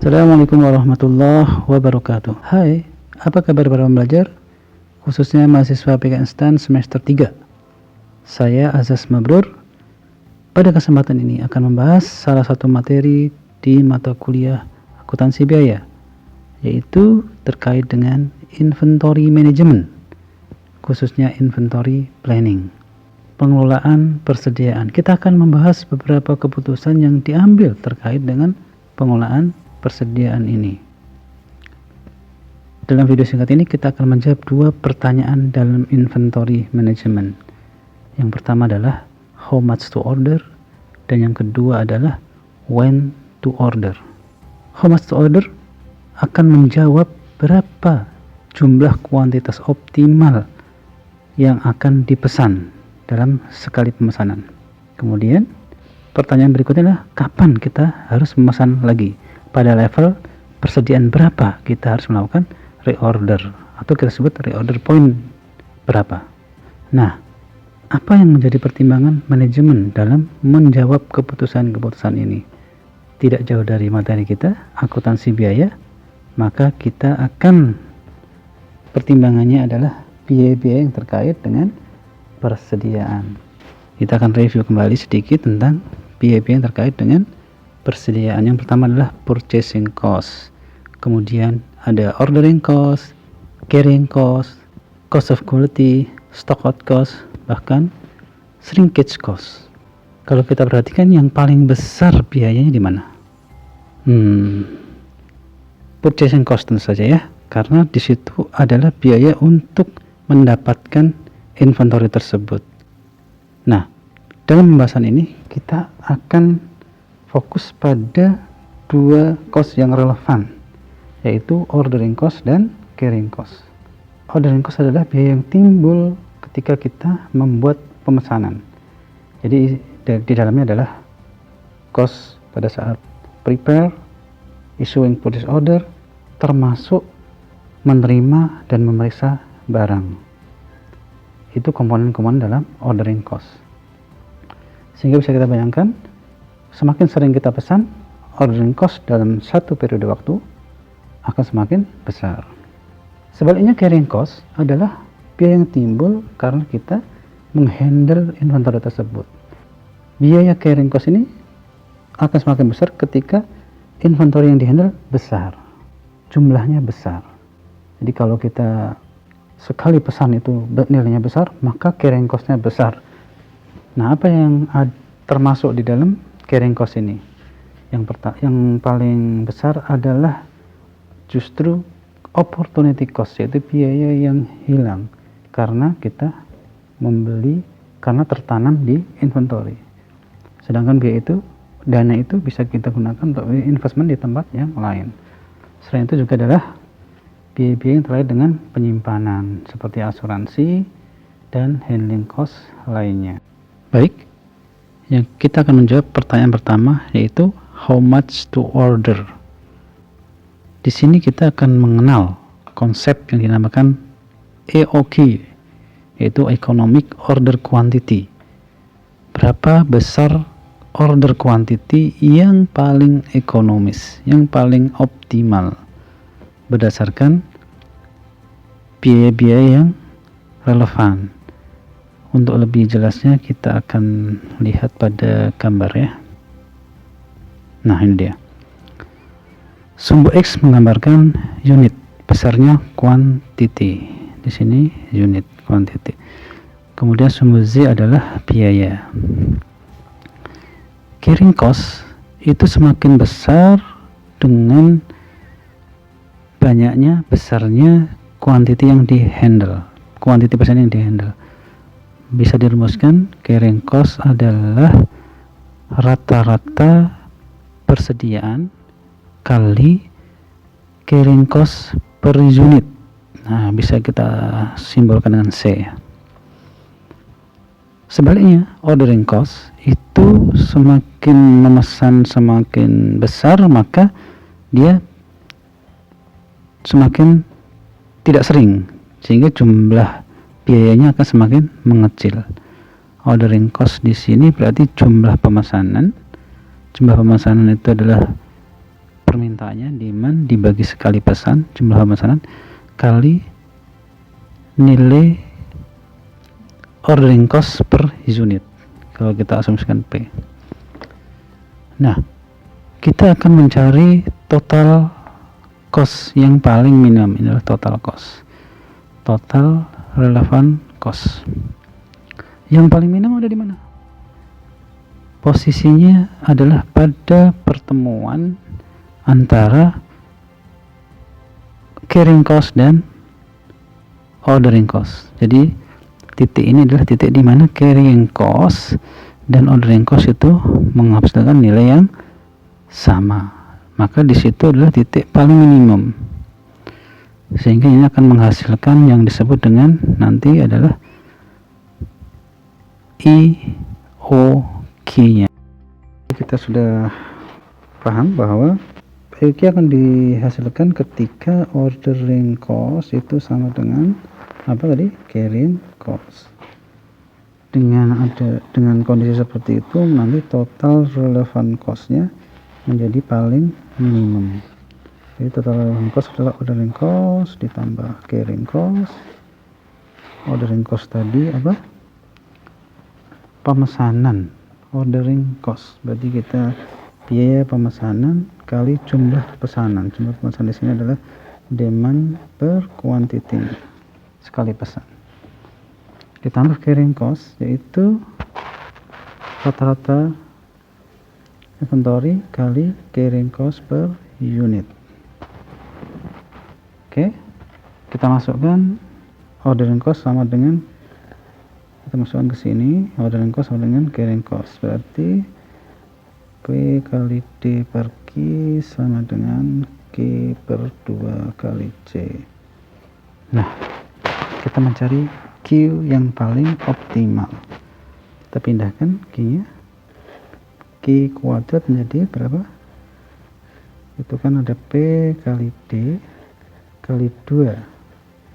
Assalamualaikum warahmatullahi wabarakatuh. Hai, apa kabar para pembelajar? Khususnya mahasiswa PK Instan semester 3. Saya Azaz Mabrur. Pada kesempatan ini akan membahas salah satu materi di mata kuliah akuntansi biaya, yaitu terkait dengan inventory management, khususnya inventory planning, pengelolaan persediaan. Kita akan membahas beberapa keputusan yang diambil terkait dengan pengelolaan persediaan ini. Dalam video singkat ini kita akan menjawab dua pertanyaan dalam inventory management. Yang pertama adalah how much to order, dan yang kedua adalah when to order. How much to order akan menjawab berapa jumlah kuantitas optimal yang akan dipesan dalam sekali pemesanan. Kemudian pertanyaan berikutnya adalah kapan kita harus memesan lagi, pada level persediaan berapa kita harus melakukan reorder, atau kita sebut reorder point berapa. Nah, apa yang menjadi pertimbangan manajemen dalam menjawab keputusan-keputusan ini? Tidak jauh dari materi kita, akuntansi biaya, maka kita akan pertimbangannya adalah biaya-biaya yang terkait dengan persediaan. Kita akan review kembali sedikit tentang biaya-biaya yang terkait dengan persediaan. Yang pertama adalah purchasing cost, kemudian ada ordering cost, carrying cost, cost of quality, stock out cost, bahkan shrinkage cost. Kalau kita perhatikan yang paling besar biayanya di mana? Purchasing cost tentu saja ya, karena di situ adalah biaya untuk mendapatkan inventory tersebut. Nah, dalam pembahasan ini kita akan fokus pada dua cost yang relevan, yaitu ordering cost dan carrying cost. Ordering cost adalah biaya yang timbul ketika kita membuat pemesanan. Jadi di dalamnya adalah cost pada saat prepare, issuing purchase order, termasuk menerima dan memeriksa barang. Itu komponen-komponen dalam ordering cost. Sehingga bisa kita bayangkan, semakin sering kita pesan, ordering cost dalam satu periode waktu akan semakin besar. Sebaliknya carrying cost adalah biaya yang timbul karena kita menghandle inventory tersebut. Biaya carrying cost ini akan semakin besar ketika inventory yang dihandle besar, jumlahnya besar. Jadi kalau kita sekali pesan itu nilainya besar, maka carrying cost-nya besar. Nah, apa yang termasuk di dalam carrying cost ini? Yang paling besar adalah justru opportunity cost, yaitu biaya yang hilang karena kita membeli karena tertanam di inventory. Sedangkan biaya itu, dana itu bisa kita gunakan untuk investment di tempat yang lain. Selain itu juga adalah biaya-biaya yang terkait dengan penyimpanan seperti asuransi dan handling cost lainnya. Baik, yang kita akan menjawab pertanyaan pertama, yaitu how much to order. Di sini kita akan mengenal konsep yang dinamakan EOQ, yaitu Economic Order Quantity. Berapa besar order quantity yang paling ekonomis, yang paling optimal berdasarkan biaya-biaya yang relevan. Untuk lebih jelasnya kita akan lihat pada gambar ya. Nah, ini dia. Sumbu X menggambarkan unit, besarnya quantity. Di sini unit quantity. Kemudian sumbu Z adalah biaya. Carrying cost itu semakin besar dengan banyaknya besarnya quantity yang dihandle, quantity persen yang dihandle. Bisa dirumuskan, carrying cost adalah rata-rata persediaan kali carrying cost per unit. Nah, bisa kita simbolkan dengan C. Sebaliknya, ordering cost itu semakin memesan semakin besar, maka dia semakin tidak sering, sehingga jumlah biayanya akan semakin mengecil. Ordering cost di sini berarti jumlah pemesanan. Jumlah pemesanan itu adalah permintaannya, demand dibagi sekali pesan, jumlah pemesanan, kali nilai ordering cost per unit, kalau kita asumsikan P. Nah, kita akan mencari total cost yang paling minimum. Ini adalah total cost, total relevant cost. Yang paling minimum ada di mana? Posisinya adalah pada pertemuan antara carrying cost dan ordering cost. Jadi titik ini adalah titik di mana carrying cost dan ordering cost itu menghasilkan nilai yang sama. Maka di situ adalah titik paling minimum. Sehingga ini akan menghasilkan yang disebut dengan nanti adalah EOQ-nya. Kita sudah paham bahwa EOQ akan dihasilkan ketika ordering cost itu sama dengan apa tadi? Carrying cost. Dengan kondisi seperti itu, nanti total relevant cost-nya menjadi paling minimum. Jadi total relevant cost adalah ordering cost ditambah carrying cost. Ordering cost tadi apa? Pemesanan, ordering cost. Berarti kita biaya pemesanan kali jumlah pesanan. Jumlah pemesanan di sini adalah demand per quantity sekali pesan. Ditambah carrying cost, yaitu rata-rata inventory kali carrying cost per unit. Oke, kita masukkan ordering cost sama dengan, kita masukkan ke sini, ordering cost sama dengan carrying cost, berarti P kali D per Q sama dengan Q per 2 kali C. Nah, kita mencari Q yang paling optimal. Kita pindahkan Q-nya, Q kuadrat menjadi berapa? Itu kan ada P kali D kali 2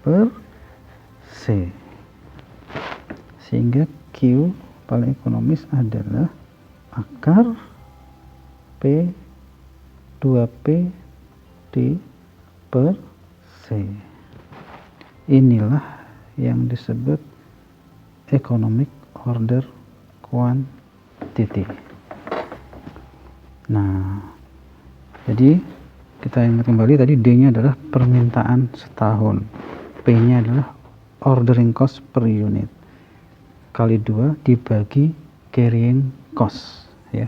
per C, sehingga Q paling ekonomis adalah akar P 2P D per C. Inilah yang disebut economic order quantity. Nah, jadi kita ingat kembali tadi D-nya adalah permintaan setahun, P-nya adalah ordering cost per unit, kali 2 dibagi carrying cost, ya.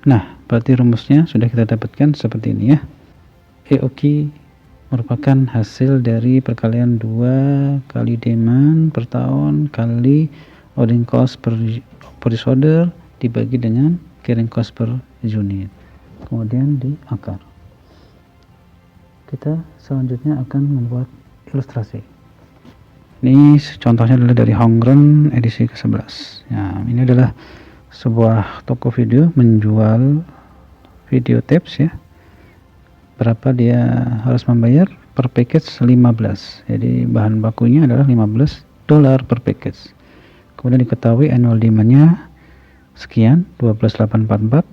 Nah, berarti rumusnya sudah kita dapatkan seperti ini, ya. EOQ merupakan hasil dari perkalian 2 kali demand per tahun kali ordering cost per purchase order dibagi dengan carrying cost per unit, kemudian di akar. Kita selanjutnya akan membuat ilustrasi. Ini contohnya adalah dari Hongren edisi ke-11. Ya, ini adalah sebuah toko video menjual video tapes, ya. Berapa dia harus membayar per package? 15. Jadi bahan bakunya adalah $15 per package. Kemudian diketahui annual demand-nya sekian, 12.844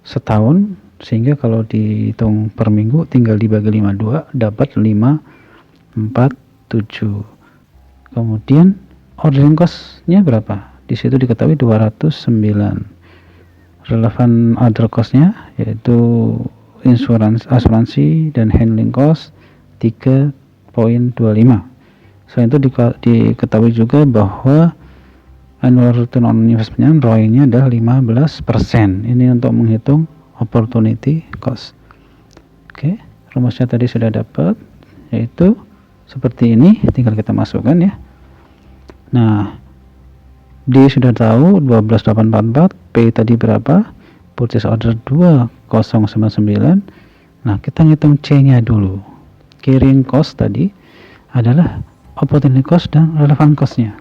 setahun, sehingga kalau dihitung per minggu tinggal dibagi 52 dapat 547. Kemudian ordering cost-nya berapa? Di situ diketahui 209. Relevan other cost-nya yaitu asuransi dan handling cost 3.25. Selain itu diketahui juga bahwa annual return on investment ROI-nya adalah 15%. Ini untuk menghitung opportunity cost. Oke, rumusnya tadi sudah dapat, yaitu seperti ini, tinggal kita masukkan, ya. Nah, D sudah tahu 12.844, P tadi berapa? Purchase order 2099. Nah, kita ngitung C-nya dulu. Carrying cost tadi adalah opportunity cost dan relevant cost-nya.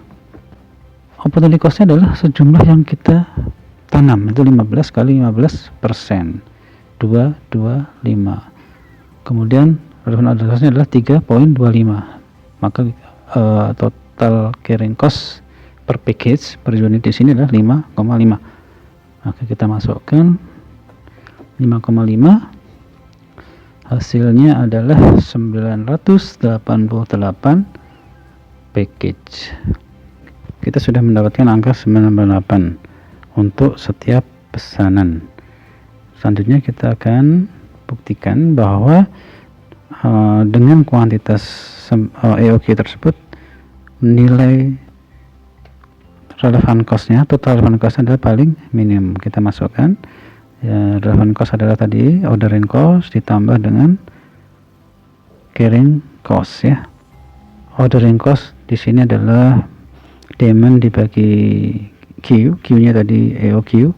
Opportunity cost-nya adalah sejumlah yang kita tanam, itu 15 kali 15%, 225. Kemudian relevant cost-nya adalah 3.25. Maka total carrying cost per package per unit di sini adalah 5,5. Maka kita masukkan 5,5, hasilnya adalah 988 package. Kita sudah mendapatkan angka 98 untuk setiap pesanan. Selanjutnya kita akan buktikan bahwa dengan kuantitas EOQ tersebut, nilai relevan cost-nya, total relevan cost adalah paling minimum. Kita masukkan ya, relevan cost adalah tadi ordering cost ditambah dengan carrying cost ya. Ordering cost di sini adalah demand dibagi Q, Q-nya tadi EOQ,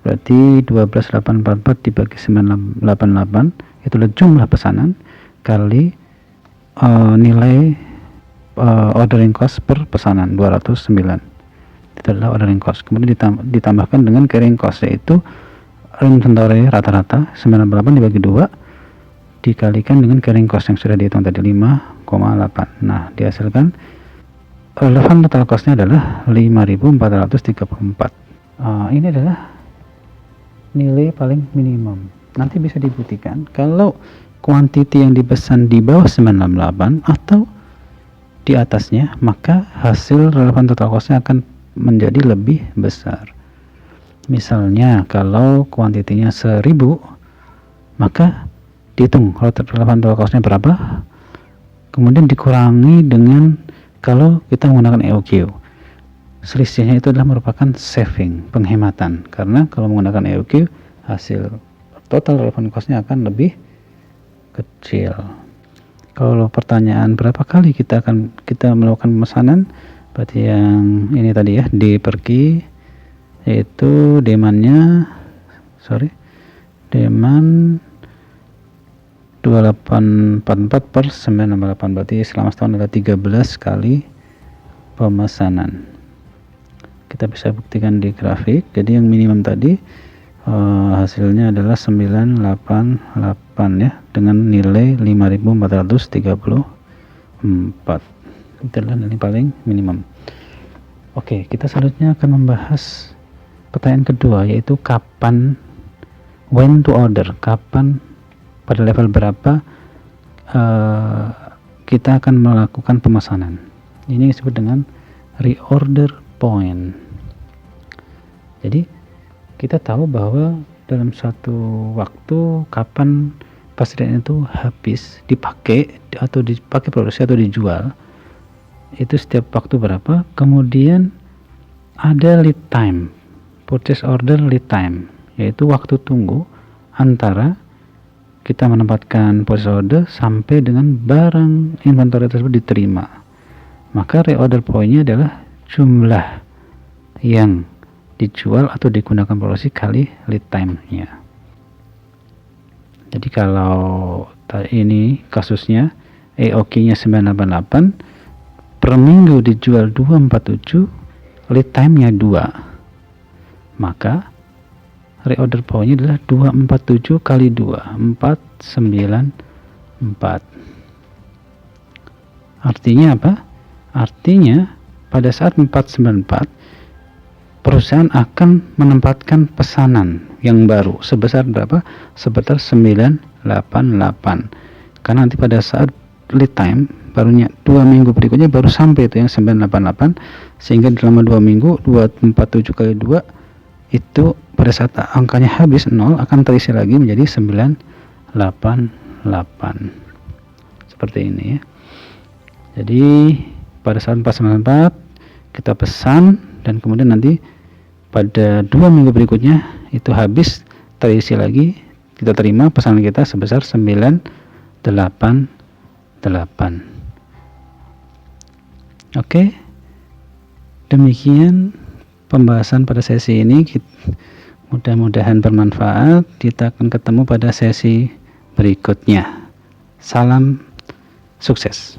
berarti 12.844 dibagi 988, itulah jumlah pesanan kali nilai ordering cost per pesanan 209. Itu adalah ordering cost. Kemudian ditambahkan dengan carrying cost, yaitu inventory rata-rata 98 dibagi 2 dikalikan dengan carrying cost yang sudah dihitung tadi 5,8. Nah, dihasilkan relevan total cost-nya adalah 5.434. Ini adalah nilai paling minimum. Nanti bisa dibuktikan kalau kuantiti yang dipesan di bawah 988 atau di atasnya, maka hasil relevan total cost-nya akan menjadi lebih besar. Misalnya kalau kuantitinya 1000, maka dihitung relevan total cost-nya berapa, kemudian dikurangi dengan kalau kita menggunakan EOQ. Selisihnya itu adalah merupakan saving, penghematan, karena kalau menggunakan EOQ hasil total relevan cost-nya akan lebih kecil. Kalau pertanyaan berapa kali kita melakukan pemesanan, berarti yang ini tadi ya, D per Q, yaitu demand 2844 per 988, berarti selama setahun ada 13 kali pemesanan. Kita bisa buktikan di grafik. Jadi yang minimum tadi hasilnya adalah 988 ya, dengan nilai 5.434. Itu adalah nilai paling minimum. Oke, kita selanjutnya akan membahas pertanyaan kedua, yaitu kapan, when to order, kapan, pada level berapa kita akan melakukan pemesanan. Ini disebut dengan reorder point. Jadi kita tahu bahwa dalam satu waktu kapan pasien itu habis dipakai atau dipakai produksi atau dijual, itu setiap waktu berapa. Kemudian ada lead time, purchase order lead time, yaitu waktu tunggu antara kita menempatkan purchase order sampai dengan barang inventory tersebut diterima. Maka reorder point-nya adalah jumlah yang dijual atau digunakan produksi kali lead time-nya. Jadi kalau ini kasusnya EOQ-nya 988, per minggu dijual 247, lead time-nya 2, maka reorder point-nya adalah 247 kali 2, 494. Artinya apa? Artinya pada saat 494 perusahaan akan menempatkan pesanan yang baru sebesar berapa? Sebesar 988. Karena nanti pada saat lead time barunya 2 minggu berikutnya baru sampai itu yang 988, sehingga selama 2 minggu 247 kali 2 itu pada saat angkanya habis 0 akan terisi lagi menjadi 988. Seperti ini ya. Jadi pada saat 494 kita pesan, dan kemudian nanti pada 2 minggu berikutnya itu habis, terisi lagi, kita terima pesanan kita sebesar 988. Oke, demikian pembahasan pada sesi ini. Mudah-mudahan bermanfaat. Kita akan ketemu pada sesi berikutnya. Salam sukses.